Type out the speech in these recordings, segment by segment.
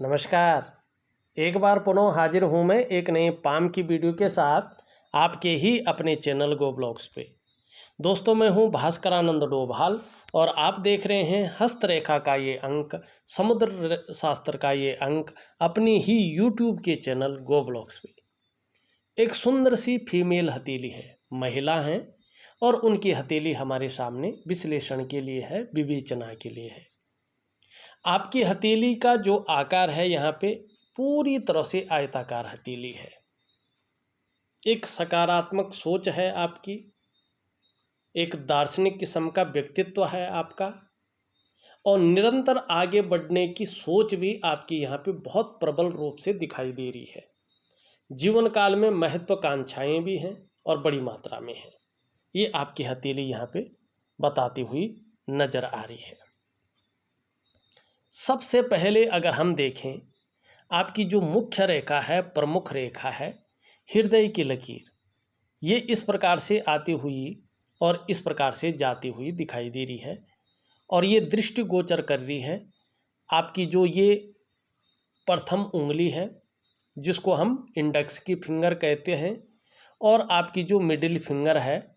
नमस्कार। एक बार पुनः हाजिर हूँ मैं एक नए पाम की वीडियो के साथ आपके ही अपने चैनल गो ब्लॉग्स पे। दोस्तों, मैं हूँ भास्करानंद डोभाल और आप देख रहे हैं हस्तरेखा का ये अंक, समुद्र शास्त्र का ये अंक अपनी ही यूट्यूब के चैनल गो ब्लॉग्स पे। एक सुंदर सी फीमेल हथेली है, महिला हैं और उनकी हथेली हमारे सामने विश्लेषण के लिए है, विवेचना के लिए है। आपकी हथेली का जो आकार है यहाँ पे पूरी तरह से आयताकार हथेली है। एक सकारात्मक सोच है आपकी, एक दार्शनिक किस्म का व्यक्तित्व है आपका और निरंतर आगे बढ़ने की सोच भी आपकी यहाँ पे बहुत प्रबल रूप से दिखाई दे रही है। जीवन काल में महत्वाकांक्षाएं भी हैं और बड़ी मात्रा में हैं। ये आपकी हथेली यहाँ पे बताती हुई नजर आ रही है। सबसे पहले अगर हम देखें, आपकी जो मुख्य रेखा है, प्रमुख रेखा है, हृदय की लकीर, ये इस प्रकार से आती हुई और इस प्रकार से जाती हुई दिखाई दे रही है और ये दृष्टि गोचर कर रही है आपकी जो ये प्रथम उंगली है, जिसको हम इंडेक्स की फिंगर कहते हैं, और आपकी जो मिडिल फिंगर है,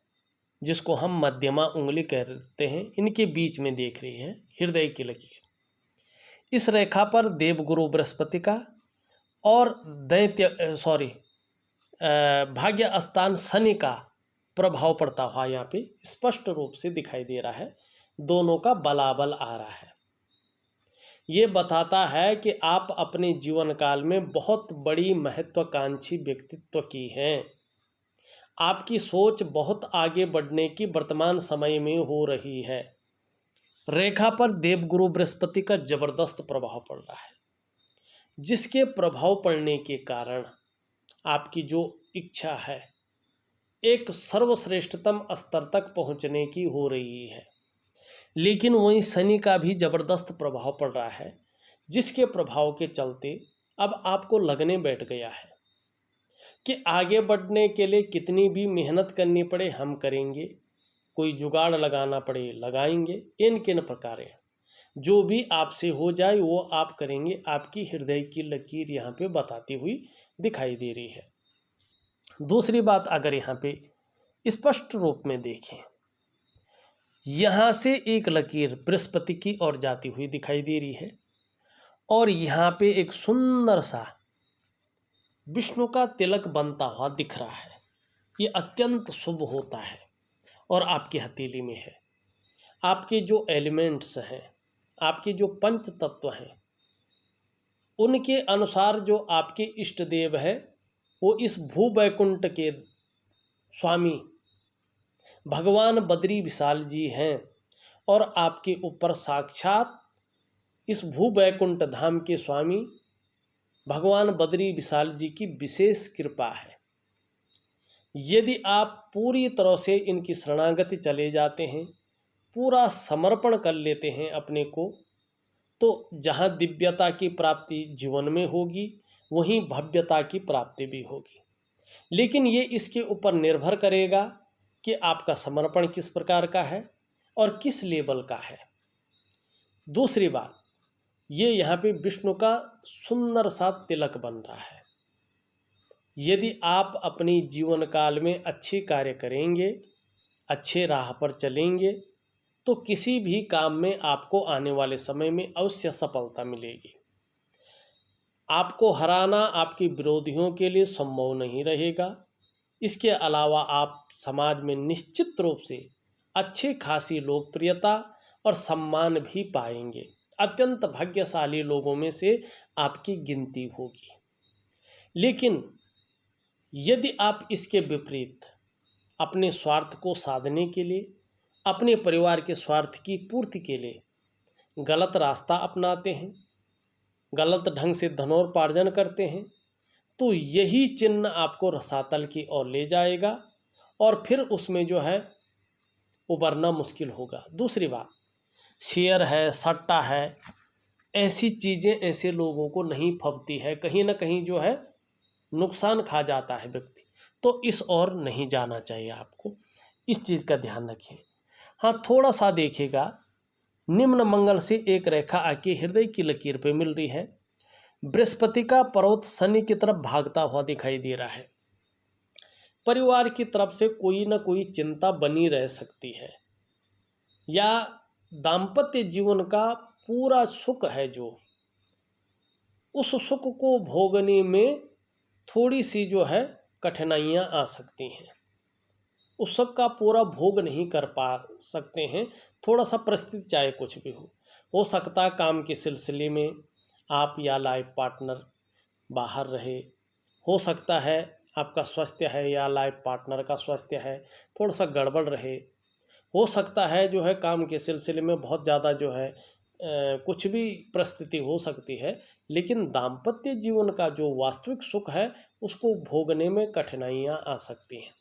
जिसको हम मध्यमा उंगली कहते हैं, इनके बीच में देख रही है हृदय की लकीर। इस रेखा पर देवगुरु बृहस्पति का और भाग्य स्थान शनि का प्रभाव पड़ता हुआ यहाँ पे स्पष्ट रूप से दिखाई दे रहा है। दोनों का बलाबल आ रहा है। ये बताता है कि आप अपने जीवन काल में बहुत बड़ी महत्वाकांक्षी व्यक्तित्व की हैं। आपकी सोच बहुत आगे बढ़ने की वर्तमान समय में हो रही है। रेखा पर देवगुरु बृहस्पति का जबरदस्त प्रभाव पड़ रहा है, जिसके प्रभाव पड़ने के कारण आपकी जो इच्छा है एक सर्वश्रेष्ठतम स्तर तक पहुंचने की हो रही है। लेकिन वहीं शनि का भी जबरदस्त प्रभाव पड़ रहा है, जिसके प्रभाव के चलते अब आपको लगने बैठ गया है कि आगे बढ़ने के लिए कितनी भी मेहनत करनी पड़े हम करेंगे, कोई जुगाड़ लगाना पड़े लगाएंगे, इन किन प्रकार जो भी आपसे हो जाए वो आप करेंगे। आपकी हृदय की लकीर यहाँ पे बताती हुई दिखाई दे रही है। दूसरी बात, अगर यहाँ पे स्पष्ट रूप में देखें, यहाँ से एक लकीर बृहस्पति की ओर जाती हुई दिखाई दे रही है और यहाँ पे एक सुंदर सा विष्णु का तिलक बनता हुआ दिख रहा है। ये अत्यंत शुभ होता है और आपकी हथेली में है। आपके जो एलिमेंट्स हैं, आपके जो पंच तत्व हैं, उनके अनुसार जो आपके इष्ट देव है वो इस भू वैकुंठ के स्वामी भगवान बद्री विशाल जी हैं और आपके ऊपर साक्षात इस भू वैकुंठ धाम के स्वामी भगवान बद्री विशाल जी की विशेष कृपा है। यदि आप पूरी तरह से इनकी शरणागति चले जाते हैं, पूरा समर्पण कर लेते हैं अपने को, तो जहाँ दिव्यता की प्राप्ति जीवन में होगी, वहीं भव्यता की प्राप्ति भी होगी। लेकिन ये इसके ऊपर निर्भर करेगा कि आपका समर्पण किस प्रकार का है और किस लेवल का है। दूसरी बात, ये यहाँ पे विष्णु का सुंदर सा तिलक बन रहा है। यदि आप अपनी जीवन काल में अच्छे कार्य करेंगे, अच्छे राह पर चलेंगे, तो किसी भी काम में आपको आने वाले समय में अवश्य सफलता मिलेगी। आपको हराना आपके विरोधियों के लिए संभव नहीं रहेगा। इसके अलावा आप समाज में निश्चित रूप से अच्छी खासी लोकप्रियता और सम्मान भी पाएंगे। अत्यंत भाग्यशाली लोगों में से आपकी गिनती होगी। लेकिन यदि आप इसके विपरीत अपने स्वार्थ को साधने के लिए, अपने परिवार के स्वार्थ की पूर्ति के लिए गलत रास्ता अपनाते हैं, गलत ढंग से धनोपार्जन करते हैं, तो यही चिन्ह आपको रसातल की ओर ले जाएगा और फिर उसमें जो है उबरना मुश्किल होगा। दूसरी बात, शेयर है, सट्टा है, ऐसी चीज़ें ऐसे लोगों को नहीं फबती है, कहीं ना कहीं जो है नुकसान खा जाता है व्यक्ति। तो इस ओर नहीं जाना चाहिए आपको, इस चीज़ का ध्यान रखें। हाँ, थोड़ा सा देखिएगा, निम्न मंगल से एक रेखा आके हृदय की लकीर पे मिल रही है। बृहस्पति का पर्वत शनि की तरफ भागता हुआ दिखाई दे रहा है। परिवार की तरफ से कोई ना कोई चिंता बनी रह सकती है, या दाम्पत्य जीवन का पूरा सुख है जो, उस सुख को भोगने में थोड़ी सी जो है कठिनाइयाँ आ सकती हैं। उस सुख का पूरा भोग नहीं कर पा सकते हैं। थोड़ा सा परिस्थिति चाहे कुछ भी हो सकता है काम के सिलसिले में आप या लाइफ पार्टनर बाहर रहे, हो सकता है आपका स्वास्थ्य है या लाइफ पार्टनर का स्वास्थ्य है थोड़ा सा गड़बड़ रहे, हो सकता है जो है काम के सिलसिले में बहुत ज़्यादा जो है कुछ भी परिस्थिति हो सकती है, लेकिन दाम्पत्य जीवन का जो वास्तविक सुख है उसको भोगने में कठिनाइयाँ आ सकती हैं।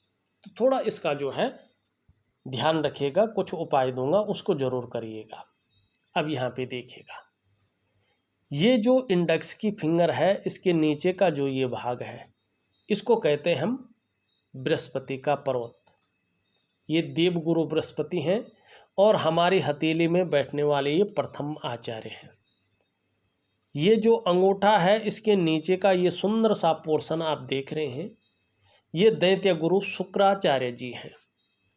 तो थोड़ा इसका जो है ध्यान रखिएगा, कुछ उपाय दूंगा उसको ज़रूर करिएगा। अब यहाँ पे देखिएगा, ये जो इंडेक्स की फिंगर है इसके नीचे का जो ये भाग है इसको कहते हैं हम बृहस्पति का पर्वत। ये देवगुरु बृहस्पति हैं और हमारी हथेली में बैठने वाले ये प्रथम आचार्य हैं। ये जो अंगूठा है इसके नीचे का ये सुंदर सा पोर्शन आप देख रहे हैं, ये दैत्य गुरु शुक्राचार्य जी हैं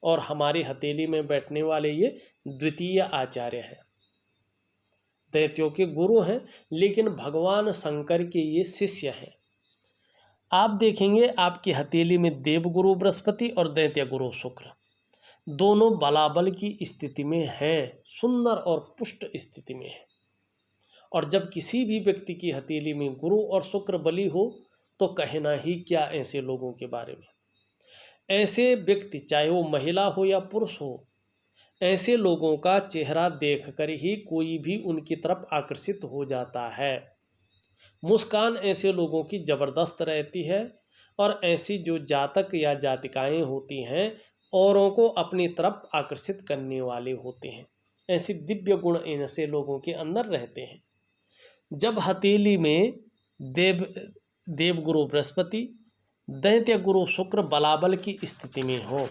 और हमारी हथेली में बैठने वाले ये द्वितीय आचार्य हैं। दैत्यों के गुरु हैं लेकिन भगवान शंकर के ये शिष्य हैं। आप देखेंगे आपकी हथेली में देवगुरु बृहस्पति और दैत्य गुरु शुक्र दोनों बलाबल की स्थिति में हैं, सुंदर और पुष्ट स्थिति में है। और जब किसी भी व्यक्ति की हथेली में गुरु और शुक्र बली हो तो कहना ही क्या ऐसे लोगों के बारे में। ऐसे व्यक्ति चाहे वो महिला हो या पुरुष हो, ऐसे लोगों का चेहरा देखकर ही कोई भी उनकी तरफ आकर्षित हो जाता है। मुस्कान ऐसे लोगों की ज़बरदस्त रहती है और ऐसी जो जातक या जातिकाएं होती हैं औरों को अपनी तरफ आकर्षित करने वाले होते हैं। ऐसे दिव्य गुण ऐसे लोगों के अंदर रहते हैं। जब हथेली में देवगुरु बृहस्पति दैत्य गुरु शुक्र बलाबल की स्थिति में हो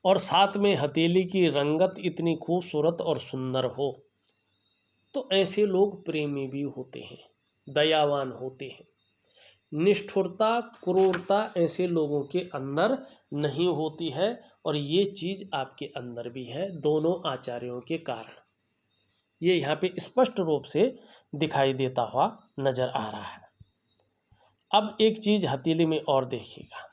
और साथ में हथेली की रंगत इतनी खूबसूरत और सुंदर हो, तो ऐसे लोग प्रेमी भी होते हैं, दयावान होते हैं। निष्ठुरता क्रूरता ऐसे लोगों के अंदर नहीं होती है और ये चीज़ आपके अंदर भी है, दोनों आचार्यों के कारण। ये यहाँ पे स्पष्ट रूप से दिखाई देता हुआ नज़र आ रहा है। अब एक चीज़ हथेली में और देखिएगा,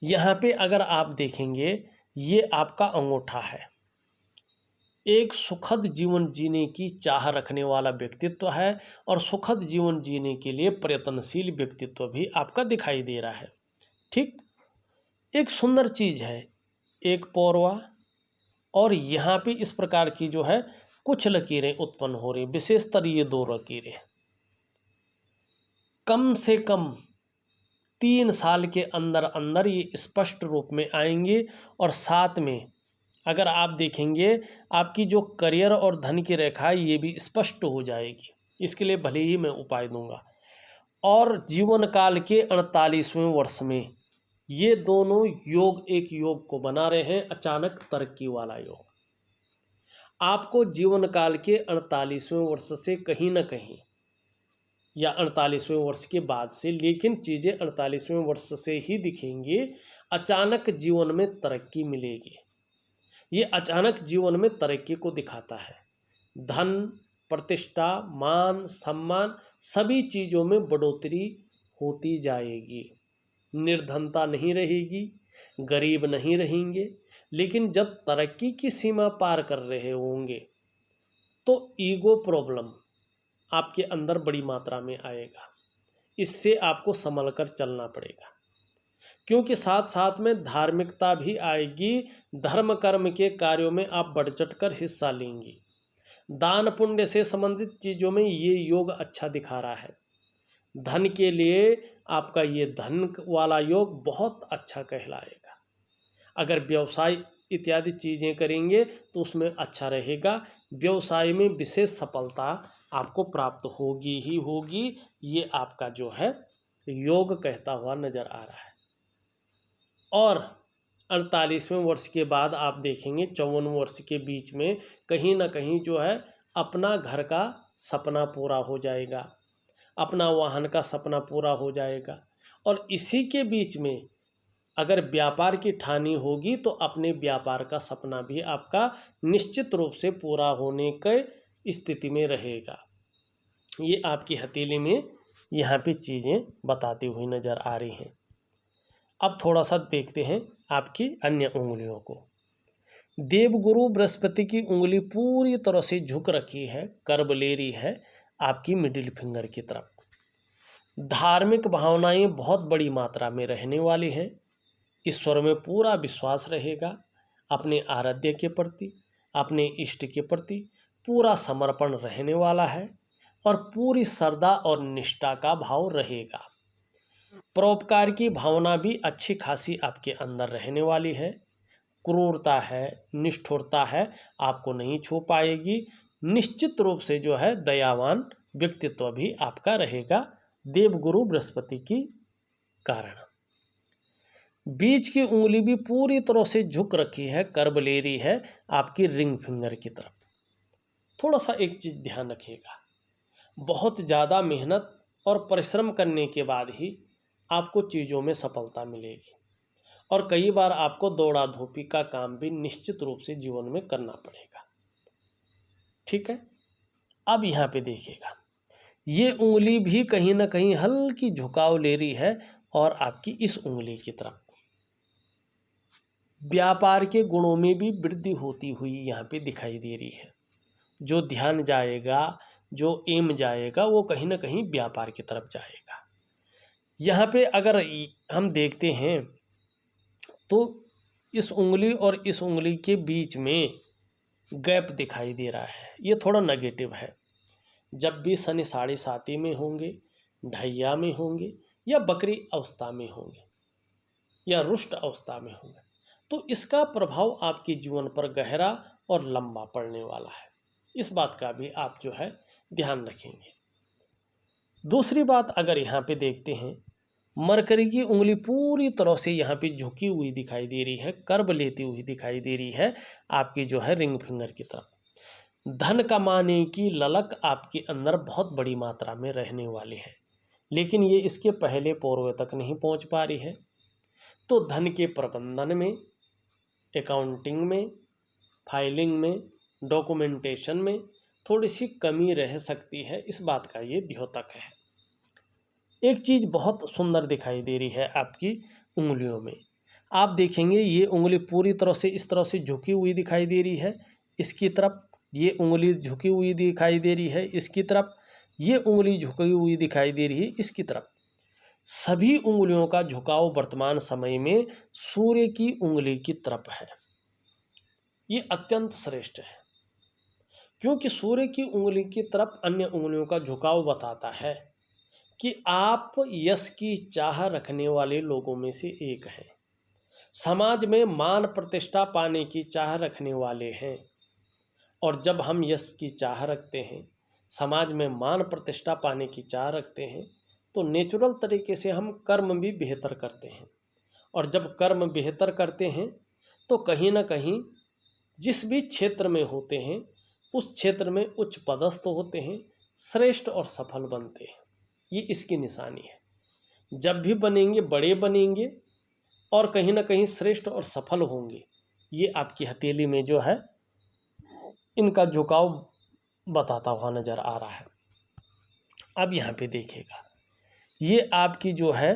यहाँ पे अगर आप देखेंगे ये आपका अंगूठा है। एक सुखद जीवन जीने की चाह रखने वाला व्यक्तित्व है और सुखद जीवन जीने के लिए प्रयत्नशील व्यक्तित्व भी आपका दिखाई दे रहा है। ठीक, एक सुंदर चीज़ है, एक पौरवा और यहाँ पे इस प्रकार की जो है कुछ लकीरें उत्पन्न हो रही, विशेषतर ये दो लकीरें कम से कम 3 साल के अंदर अंदर ये स्पष्ट रूप में आएंगे। और साथ में अगर आप देखेंगे आपकी जो करियर और धन की रेखा है ये भी स्पष्ट हो जाएगी। इसके लिए भले ही मैं उपाय दूंगा। और जीवन काल के 48वें वर्ष में ये दोनों योग एक योग को बना रहे हैं, अचानक तरक्की वाला योग। आपको जीवन काल के 48वें वर्ष से कहीं ना कहीं या 48वें वर्ष के बाद से, लेकिन चीज़ें 48वें वर्ष से ही दिखेंगी। अचानक जीवन में तरक्की मिलेगी। ये अचानक जीवन में तरक्की को दिखाता है। धन प्रतिष्ठा मान सम्मान सभी चीज़ों में बढ़ोतरी होती जाएगी। निर्धनता नहीं रहेगी, गरीब नहीं रहेंगे। लेकिन जब तरक्की की सीमा पार कर रहे होंगे तो ईगो प्रॉब्लम आपके अंदर बड़ी मात्रा में आएगा। इससे आपको संभल कर चलना पड़ेगा, क्योंकि साथ साथ में धार्मिकता भी आएगी। धर्म कर्म के कार्यों में आप बढ़ चढ़ कर हिस्सा लेंगी। दान पुण्य से संबंधित चीज़ों में ये योग अच्छा दिखा रहा है। धन के लिए आपका ये धन वाला योग बहुत अच्छा कहलाएगा। अगर व्यवसाय इत्यादि चीज़ें करेंगे तो उसमें अच्छा रहेगा। व्यवसाय में विशेष सफलता आपको प्राप्त होगी ही होगी। ये आपका जो है योग कहता हुआ नज़र आ रहा है। और 48वें वर्ष के बाद आप देखेंगे 54 वर्ष के बीच में कहीं ना कहीं जो है अपना घर का सपना पूरा हो जाएगा। अपना वाहन का सपना पूरा हो जाएगा। और इसी के बीच में अगर व्यापार की ठानी होगी तो अपने व्यापार का सपना भी आपका निश्चित रूप से पूरा होने के स्थिति में रहेगा। ये आपकी हथेली में यहाँ पे चीज़ें बताती हुई नज़र आ रही हैं। अब थोड़ा सा देखते हैं आपकी अन्य उंगलियों को। देवगुरु बृहस्पति की उंगली पूरी तरह से झुक रखी है, कर्ब ले रही है आपकी मिडिल फिंगर की तरफ। धार्मिक भावनाएं बहुत बड़ी मात्रा में रहने वाली हैं। ईश्वर में पूरा विश्वास रहेगा। अपने आराध्य के प्रति, अपने इष्ट के प्रति पूरा समर्पण रहने वाला है और पूरी श्रद्धा और निष्ठा का भाव रहेगा। परोपकार की भावना भी अच्छी खासी आपके अंदर रहने वाली है। क्रूरता है, निष्ठुरता है, आपको नहीं छू पाएगी। निश्चित रूप से जो है दयावान व्यक्तित्व भी आपका रहेगा देवगुरु बृहस्पति की कारण। बीच की उंगली भी पूरी तरह से झुक रखी है, कर्ब ले रही है आपकी रिंग फिंगर की तरफ। थोड़ा सा एक चीज़ ध्यान रखिएगा, बहुत ज़्यादा मेहनत और परिश्रम करने के बाद ही आपको चीज़ों में सफलता मिलेगी और कई बार आपको दौड़ा धूपी का काम भी निश्चित रूप से जीवन में करना पड़ेगा। ठीक है, अब यहाँ पे देखिएगा, ये उंगली भी कहीं ना कहीं हल्की झुकाव ले रही है और आपकी इस उंगली की तरफ व्यापार के गुणों में भी वृद्धि होती हुई यहाँ पे दिखाई दे रही है। जो ध्यान जाएगा, जो एम जाएगा, वो कहीं ना कहीं व्यापार की तरफ जाएगा। यहाँ पे अगर हम देखते हैं तो इस उंगली और इस उंगली के बीच में गैप दिखाई दे रहा है, ये थोड़ा नेगेटिव है। जब भी शनि साढ़े साती में होंगे, ढैया में होंगे या बकरी अवस्था में होंगे या रुष्ट अवस्था में होंगे तो इसका प्रभाव आपके जीवन पर गहरा और लंबा पड़ने वाला है। इस बात का भी आप जो है ध्यान रखेंगे। दूसरी बात अगर यहाँ पे देखते हैं, मरकरी की उंगली पूरी तरह से यहाँ पे झुकी हुई दिखाई दे रही है, कर्ब लेती हुई दिखाई दे रही है आपकी जो है रिंग फिंगर की तरफ। धन कमाने की ललक आपके अंदर बहुत बड़ी मात्रा में रहने वाली है, लेकिन ये इसके पहले पूर्व तक नहीं पहुँच पा रही है। तो धन के प्रबंधन में, अकाउंटिंग में, फाइलिंग में, डॉक्यूमेंटेशन में थोड़ी सी कमी रह सकती है, इस बात का ये द्योतक है। एक चीज़ बहुत सुंदर दिखाई दे रही है आपकी उंगलियों में। आप देखेंगे ये उंगली पूरी तरह से इस तरह से झुकी हुई दिखाई दे रही है इसकी तरफ, ये उंगली झुकी हुई दिखाई दे रही है इसकी तरफ, ये उंगली झुकी हुई दिखाई दे रही है इसकी तरफ। सभी उंगलियों का झुकाव वर्तमान समय में सूर्य की उंगली की तरफ है। ये अत्यंत श्रेष्ठ है, क्योंकि सूर्य की उंगली की तरफ अन्य उंगलियों का झुकाव बताता है कि आप यश की चाह रखने वाले लोगों में से एक हैं, समाज में मान प्रतिष्ठा पाने की चाह रखने वाले हैं। और जब हम यश की चाह रखते हैं, समाज में मान प्रतिष्ठा पाने की चाह रखते हैं, तो नेचुरल तरीके से हम कर्म भी बेहतर करते हैं। और जब कर्म बेहतर करते हैं तो कहीं ना कहीं जिस भी क्षेत्र में होते हैं उस क्षेत्र में उच्च पदस्थ होते हैं, श्रेष्ठ और सफल बनते हैं। ये इसकी निशानी है। जब भी बनेंगे बड़े बनेंगे और कहीं ना कहीं श्रेष्ठ और सफल होंगे। ये आपकी हथेली में जो है इनका झुकाव बताता हुआ नजर आ रहा है। अब यहाँ पे देखिएगा, ये आपकी जो है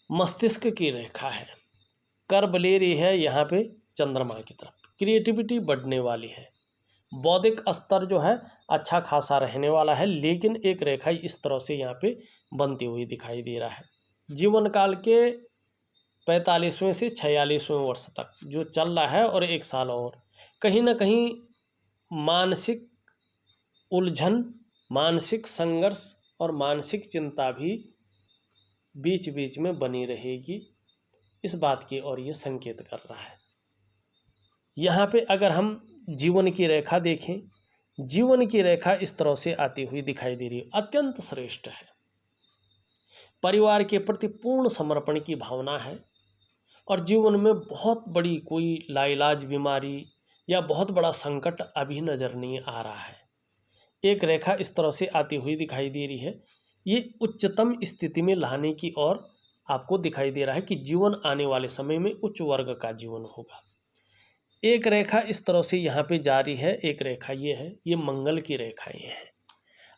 मस्तिष्क की रेखा है, कर्ब ले रही है यहाँ पे चंद्रमा की तरफ। क्रिएटिविटी बढ़ने वाली है, बौद्धिक स्तर जो है अच्छा खासा रहने वाला है, लेकिन एक रेखा इस तरह से यहाँ पे बनती हुई दिखाई दे रहा है। जीवन काल के 45वें से 46वें वर्ष तक जो चल रहा है और 1 साल और कहीं ना कहीं मानसिक उलझन, मानसिक संघर्ष और मानसिक चिंता भी बीच बीच में बनी रहेगी, इस बात की ओर ये संकेत कर रहा है। यहाँ पे अगर हम जीवन की रेखा देखें, जीवन की रेखा इस तरह से आती हुई दिखाई दे रही है, अत्यंत श्रेष्ठ है। परिवार के प्रति पूर्ण समर्पण की भावना है और जीवन में बहुत बड़ी कोई लाइलाज बीमारी या बहुत बड़ा संकट अभी नज़र नहीं आ रहा है। एक रेखा इस तरह से आती हुई दिखाई दे रही है। ये उच्चतम स्थिति में लाने की ओर आपको दिखाई दे रहा है कि जीवन आने वाले समय में उच्च वर्ग का जीवन होगा। एक रेखा इस तरह से यहाँ पे जारी है, एक रेखा ये है, ये मंगल की रेखाएं हैं।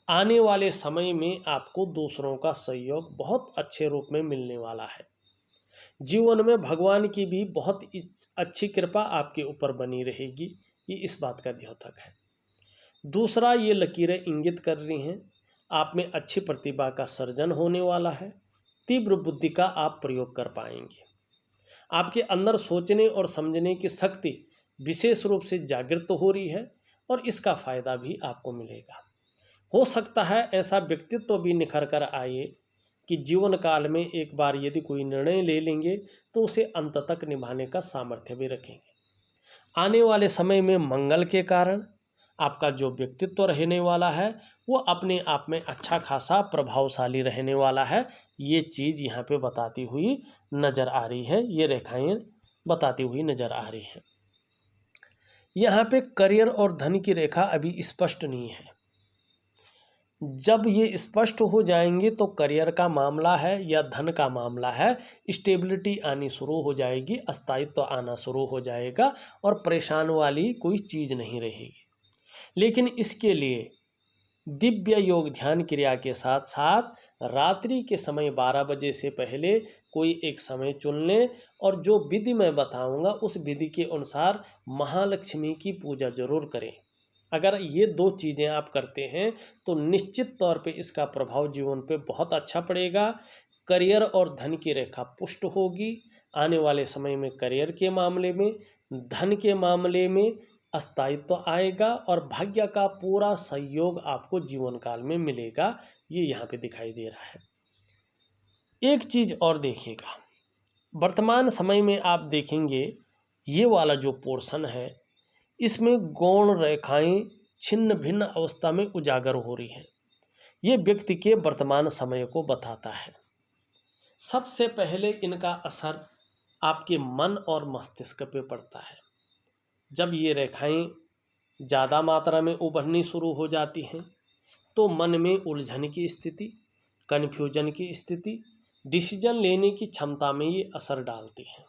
आने वाले समय में आपको दूसरों का सहयोग बहुत अच्छे रूप में मिलने वाला है। जीवन में भगवान की भी बहुत अच्छी कृपा आपके ऊपर बनी रहेगी, ये इस बात का द्योतक है। दूसरा, ये लकीरें इंगित कर रही हैं आप में अच्छी प्रतिभा का सर्जन होने वाला है। तीव्र बुद्धि का आप प्रयोग कर पाएंगे। आपके अंदर सोचने और समझने की शक्ति विशेष रूप से जागृत हो रही है और इसका फायदा भी आपको मिलेगा। हो सकता है ऐसा व्यक्तित्व भी निखर कर आए कि जीवन काल में एक बार यदि कोई निर्णय ले लेंगे तो उसे अंत तक निभाने का सामर्थ्य भी रखेंगे। आने वाले समय में मंगल के कारण आपका जो व्यक्तित्व रहने वाला है वो अपने आप में अच्छा खासा प्रभावशाली रहने वाला है। ये चीज़ यहाँ पे बताती हुई नज़र आ रही है, ये रेखाएं बताती हुई नज़र आ रही हैं। यहाँ पे करियर और धन की रेखा अभी स्पष्ट नहीं है। जब ये स्पष्ट हो जाएंगे तो करियर का मामला है या धन का मामला है, स्टेबिलिटी आनी शुरू हो जाएगी, स्थायित्व आना शुरू हो जाएगा और परेशान वाली कोई चीज़ नहीं रहेगी। लेकिन इसके लिए दिव्य योग ध्यान क्रिया के साथ साथ रात्रि के समय 12 बजे से पहले कोई एक समय चुन लें और जो विधि मैं बताऊंगा उस विधि के अनुसार महालक्ष्मी की पूजा जरूर करें। अगर ये दो चीज़ें आप करते हैं तो निश्चित तौर पे इसका प्रभाव जीवन पे बहुत अच्छा पड़ेगा। करियर और धन की रेखा पुष्ट होगी। आने वाले समय में करियर के मामले में, धन के मामले में स्थायित्व आएगा और भाग्य का पूरा सहयोग आपको जीवन काल में मिलेगा। ये यहाँ पे दिखाई दे रहा है। एक चीज़ और देखिएगा, वर्तमान समय में आप देखेंगे ये वाला जो पोर्शन है इसमें गौण रेखाएं छिन्न भिन्न अवस्था में उजागर हो रही हैं। ये व्यक्ति के वर्तमान समय को बताता है। सबसे पहले इनका असर आपके मन और मस्तिष्क पे पड़ता है। जब ये रेखाएं ज़्यादा मात्रा में उभरनी शुरू हो जाती हैं तो मन में उलझन की स्थिति, कन्फ्यूजन की स्थिति, डिसीजन लेने की क्षमता में ये असर डालती हैं।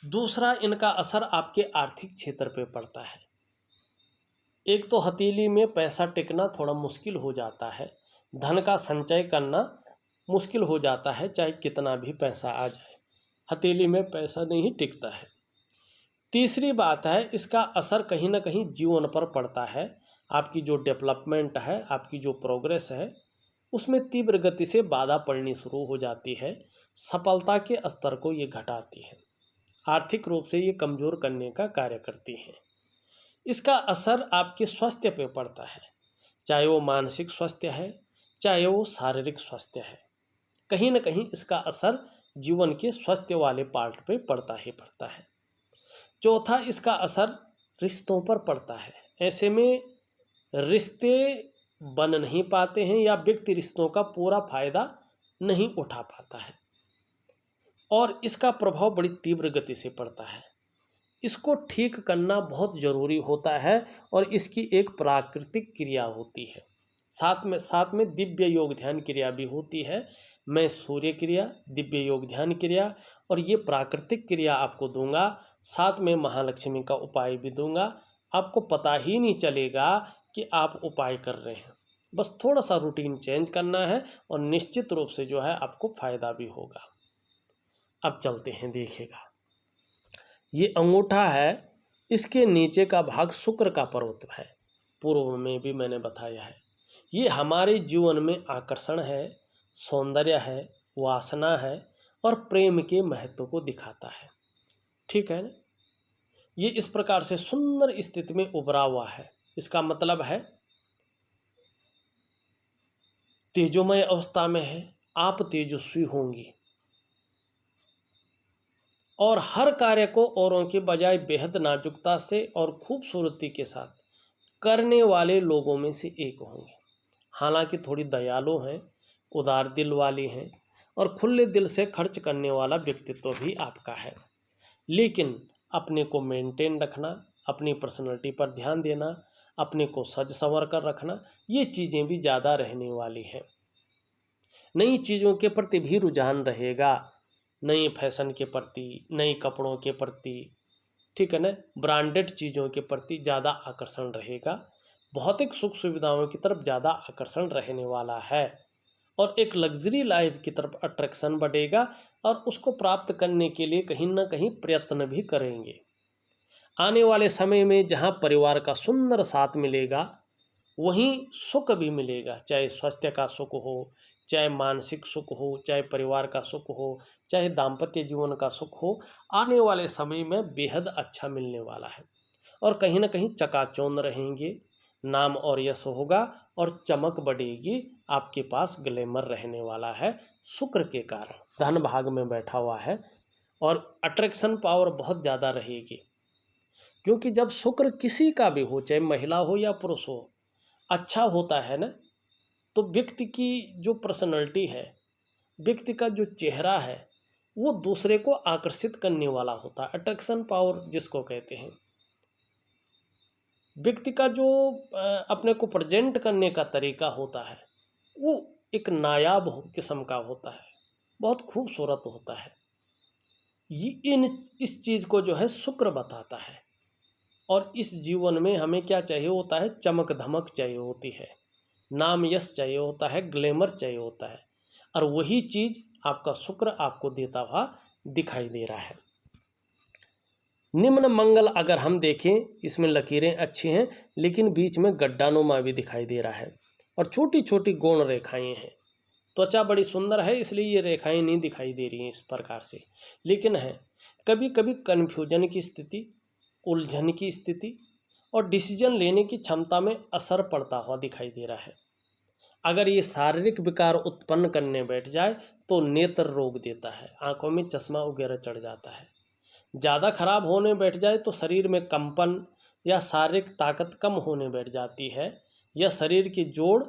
दूसरा, इनका असर आपके आर्थिक क्षेत्र पे पड़ता है। एक तो हथेली में पैसा टिकना थोड़ा मुश्किल हो जाता है, धन का संचय करना मुश्किल हो जाता है, चाहे कितना भी पैसा आ जाए हथेली में पैसा नहीं टिकता है। तीसरी बात है, इसका असर कहीं ना कहीं जीवन पर पड़ता है। आपकी जो डेवलपमेंट है, आपकी जो प्रोग्रेस है उसमें तीव्र गति से बाधा पड़नी शुरू हो जाती है। सफलता के स्तर को ये घटाती है, आर्थिक रूप से ये कमज़ोर करने का कार्य करती हैं। इसका असर आपके स्वास्थ्य पे पड़ता है, चाहे वो मानसिक स्वास्थ्य है चाहे वो शारीरिक स्वास्थ्य है। कहीं ना कहीं इसका असर जीवन के स्वास्थ्य वाले पार्ट पे पड़ता ही पड़ता है। चौथा, इसका असर रिश्तों पर पड़ता है। ऐसे में रिश्ते बन नहीं पाते हैं या व्यक्ति रिश्तों का पूरा फायदा नहीं उठा पाता है और इसका प्रभाव बड़ी तीव्र गति से पड़ता है। इसको ठीक करना बहुत ज़रूरी होता है और इसकी एक प्राकृतिक क्रिया होती है। साथ में दिव्य योग ध्यान क्रिया भी होती है। मैं सूर्य क्रिया, दिव्य योग ध्यान क्रिया और ये प्राकृतिक क्रिया आपको दूंगा, साथ में महालक्ष्मी का उपाय भी दूंगा। आपको पता ही नहीं चलेगा कि आप उपाय कर रहे हैं। बस थोड़ा सा रूटीन चेंज करना है और निश्चित रूप से जो है आपको फ़ायदा भी होगा। अब चलते हैं, देखिएगा ये अंगूठा है, इसके नीचे का भाग शुक्र का पर्वत है। पूर्व में भी मैंने बताया है, ये हमारे जीवन में आकर्षण है, सौंदर्य है, वासना है और प्रेम के महत्व को दिखाता है। ठीक है ना? ये इस प्रकार से सुंदर स्थिति में उभरा हुआ है। इसका मतलब है तेजोमय अवस्था में है, आप तेजस्वी होंगी और हर कार्य को औरों के बजाय बेहद नाजुकता से और खूबसूरती के साथ करने वाले लोगों में से एक होंगे। हालांकि थोड़ी दयालु हैं, उदार दिल वाली हैं और खुले दिल से खर्च करने वाला व्यक्तित्व भी आपका है। लेकिन अपने को मेंटेन रखना, अपनी पर्सनैलिटी पर ध्यान देना, अपने को सज संवर कर रखना, ये चीज़ें भी ज़्यादा रहने वाली हैं। नई चीज़ों के प्रति भी रुझान रहेगा, नई फैशन के प्रति, नई कपड़ों के प्रति, ठीक है ना, ब्रांडेड चीज़ों के प्रति ज़्यादा आकर्षण रहेगा। भौतिक सुख सुविधाओं की तरफ ज़्यादा आकर्षण रहने वाला है और एक लग्जरी लाइफ की तरफ अट्रैक्शन बढ़ेगा और उसको प्राप्त करने के लिए कहीं ना कहीं प्रयत्न भी करेंगे। आने वाले समय में जहाँ परिवार का सुंदर साथ मिलेगा वहीं सुख भी मिलेगा, चाहे स्वास्थ्य का सुख हो, चाहे मानसिक सुख हो, चाहे परिवार का सुख हो, चाहे दाम्पत्य जीवन का सुख हो, आने वाले समय में बेहद अच्छा मिलने वाला है और कहीं ना कहीं चकाचौंध रहेंगे, नाम और यश होगा और चमक बढ़ेगी, आपके पास ग्लैमर रहने वाला है शुक्र के कारण। धन भाग में बैठा हुआ है और अट्रैक्शन पावर बहुत ज़्यादा रहेगी, क्योंकि जब शुक्र किसी का भी हो, चाहे महिला हो या पुरुष हो, अच्छा होता है ना, तो व्यक्ति की जो पर्सनैलिटी है, व्यक्ति का जो चेहरा है, वो दूसरे को आकर्षित करने वाला होता है। अट्रैक्शन पावर जिसको कहते हैं, व्यक्ति का जो अपने को प्रेजेंट करने का तरीका होता है वो एक नायाब किस्म का होता है, बहुत खूबसूरत होता है। ये इस चीज़ को जो है शुक्र बताता है और इस जीवन में हमें क्या चाहिए होता है, चमक धमक चाहिए होती है, नाम यश चाहिए होता है, ग्लैमर चाहिए होता है और वही चीज़ आपका शुक्र आपको देता हुआ दिखाई दे रहा है। निम्न मंगल अगर हम देखें, इसमें लकीरें अच्छी हैं लेकिन बीच में गड्ढानुमा भी दिखाई दे रहा है और छोटी छोटी गौण रेखाएं हैं। त्वचा बड़ी सुंदर है इसलिए ये रेखाएं नहीं दिखाई दे रही हैं इस प्रकार से, लेकिन है कभी कभी कन्फ्यूजन की स्थिति, उलझन की स्थिति और डिसीजन लेने की क्षमता में असर पड़ता हुआ दिखाई दे रहा है। अगर ये शारीरिक विकार उत्पन्न करने बैठ जाए तो नेत्र रोग देता है, आंखों में चश्मा वगैरह चढ़ जाता है। ज़्यादा खराब होने बैठ जाए तो शरीर में कंपन या शारीरिक ताकत कम होने बैठ जाती है या शरीर के जोड़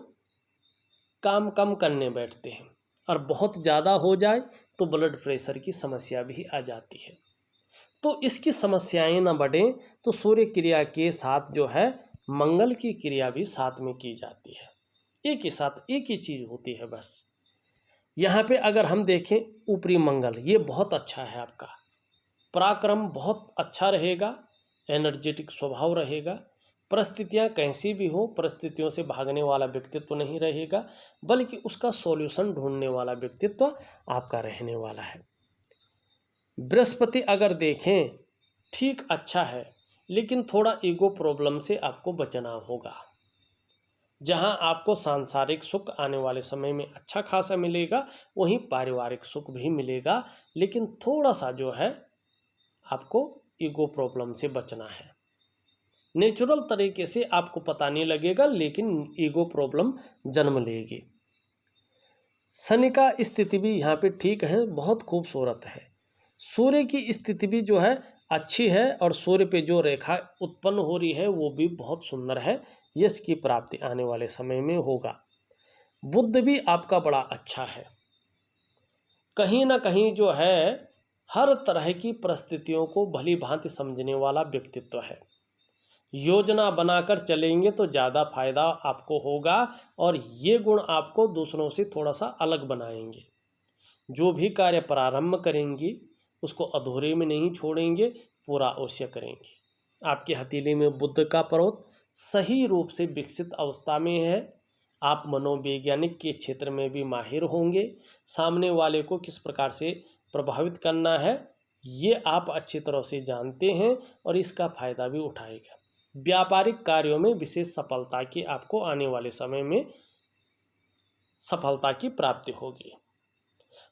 काम कम करने बैठते हैं और बहुत ज़्यादा हो जाए तो ब्लड प्रेशर की समस्या भी आ जाती है। तो इसकी समस्याएं ना बढ़ें तो सूर्य क्रिया के साथ जो है मंगल की क्रिया भी साथ में की जाती है, एक ही साथ एक ही चीज़ होती है बस। यहाँ पे अगर हम देखें ऊपरी मंगल, ये बहुत अच्छा है, आपका पराक्रम बहुत अच्छा रहेगा, एनर्जेटिक स्वभाव रहेगा, परिस्थितियाँ कैसी भी हो परिस्थितियों से भागने वाला व्यक्तित्व नहीं रहेगा बल्कि उसका सॉल्यूशन ढूंढने वाला व्यक्तित्व आपका रहने वाला है। बृहस्पति अगर देखें ठीक अच्छा है लेकिन थोड़ा ईगो प्रॉब्लम से आपको बचना होगा। जहां आपको सांसारिक सुख आने वाले समय में अच्छा खासा मिलेगा वहीं पारिवारिक सुख भी मिलेगा, लेकिन थोड़ा सा जो है आपको ईगो प्रॉब्लम से बचना है। नेचुरल तरीके से आपको पता नहीं लगेगा लेकिन ईगो प्रॉब्लम जन्म लेगी। शनि का स्थिति भी यहाँ पे ठीक है, बहुत खूबसूरत है। सूर्य की स्थिति भी जो है अच्छी है और सूर्य पे जो रेखा उत्पन्न हो रही है वो भी बहुत सुंदर है, यश की प्राप्ति आने वाले समय में होगा। बुध भी आपका बड़ा अच्छा है, कहीं ना कहीं जो है हर तरह की परिस्थितियों को भली भांति समझने वाला व्यक्तित्व है। योजना बनाकर चलेंगे तो ज़्यादा फायदा आपको होगा और ये गुण आपको दूसरों से थोड़ा सा अलग बनाएंगे। जो भी कार्य प्रारंभ करेंगे उसको अधूरे में नहीं छोड़ेंगे, पूरा अवश्य करेंगे। आपके हथेली में बुध का पर्वत सही रूप से विकसित अवस्था में है, आप मनोवैज्ञानिक के क्षेत्र में भी माहिर होंगे। सामने वाले को किस प्रकार से प्रभावित करना है ये आप अच्छी तरह से जानते हैं और इसका फायदा भी उठाएगा। व्यापारिक कार्यों में विशेष सफलता की आपको आने वाले समय में सफलता की प्राप्ति होगी।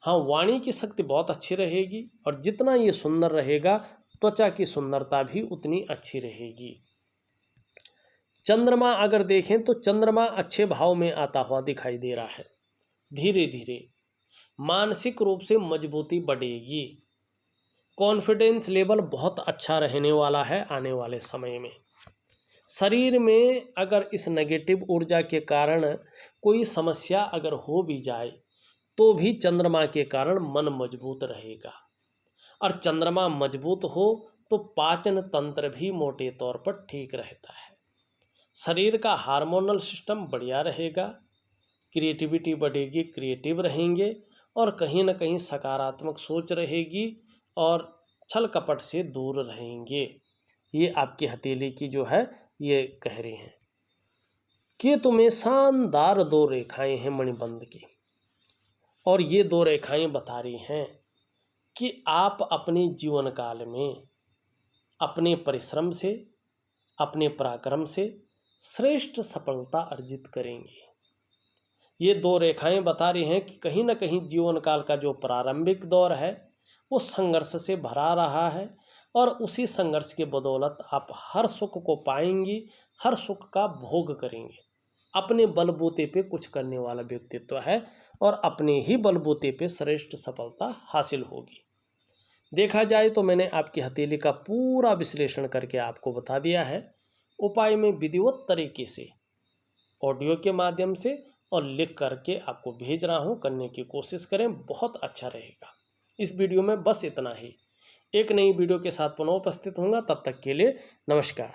हाँ, वाणी की शक्ति बहुत अच्छी रहेगी और जितना ये सुंदर रहेगा त्वचा की सुंदरता भी उतनी अच्छी रहेगी। चंद्रमा अगर देखें तो चंद्रमा अच्छे भाव में आता हुआ दिखाई दे रहा है। धीरे धीरे मानसिक रूप से मजबूती बढ़ेगी, कॉन्फिडेंस लेवल बहुत अच्छा रहने वाला है आने वाले समय में। शरीर में अगर इस नेगेटिव ऊर्जा के कारण कोई समस्या अगर हो भी जाए तो भी चंद्रमा के कारण मन मजबूत रहेगा और चंद्रमा मजबूत हो तो पाचन तंत्र भी मोटे तौर पर ठीक रहता है। शरीर का हार्मोनल सिस्टम बढ़िया रहेगा, क्रिएटिविटी बढ़ेगी, क्रिएटिव रहेंगे और कहीं ना कहीं सकारात्मक सोच रहेगी और छल कपट से दूर रहेंगे। ये आपकी हथेली की जो है ये कह रही हैं। केतु में शानदार 2 रेखाएं हैं मणिबंध की, और ये 2 रेखाएं बता रही हैं कि आप अपने जीवन काल में अपने परिश्रम से, अपने पराक्रम से श्रेष्ठ सफलता अर्जित करेंगे। ये 2 रेखाएं बता रही हैं कि कहीं ना कहीं जीवन काल का जो प्रारंभिक दौर है वो संघर्ष से भरा रहा है, और उसी संघर्ष के बदौलत आप हर सुख को पाएंगी, हर सुख का भोग करेंगे। अपने बलबूते पे कुछ करने वाला व्यक्तित्व है और अपने ही बलबूते पे श्रेष्ठ सफलता हासिल होगी। देखा जाए तो मैंने आपकी हथेली का पूरा विश्लेषण करके आपको बता दिया है। उपाय में विधिवत तरीके से ऑडियो के माध्यम से और लिख करके आपको भेज रहा हूँ, करने की कोशिश करें, बहुत अच्छा रहेगा। इस वीडियो में बस इतना ही। एक नई वीडियो के साथ पुनः उपस्थित होऊंगा, तब तक के लिए नमस्कार।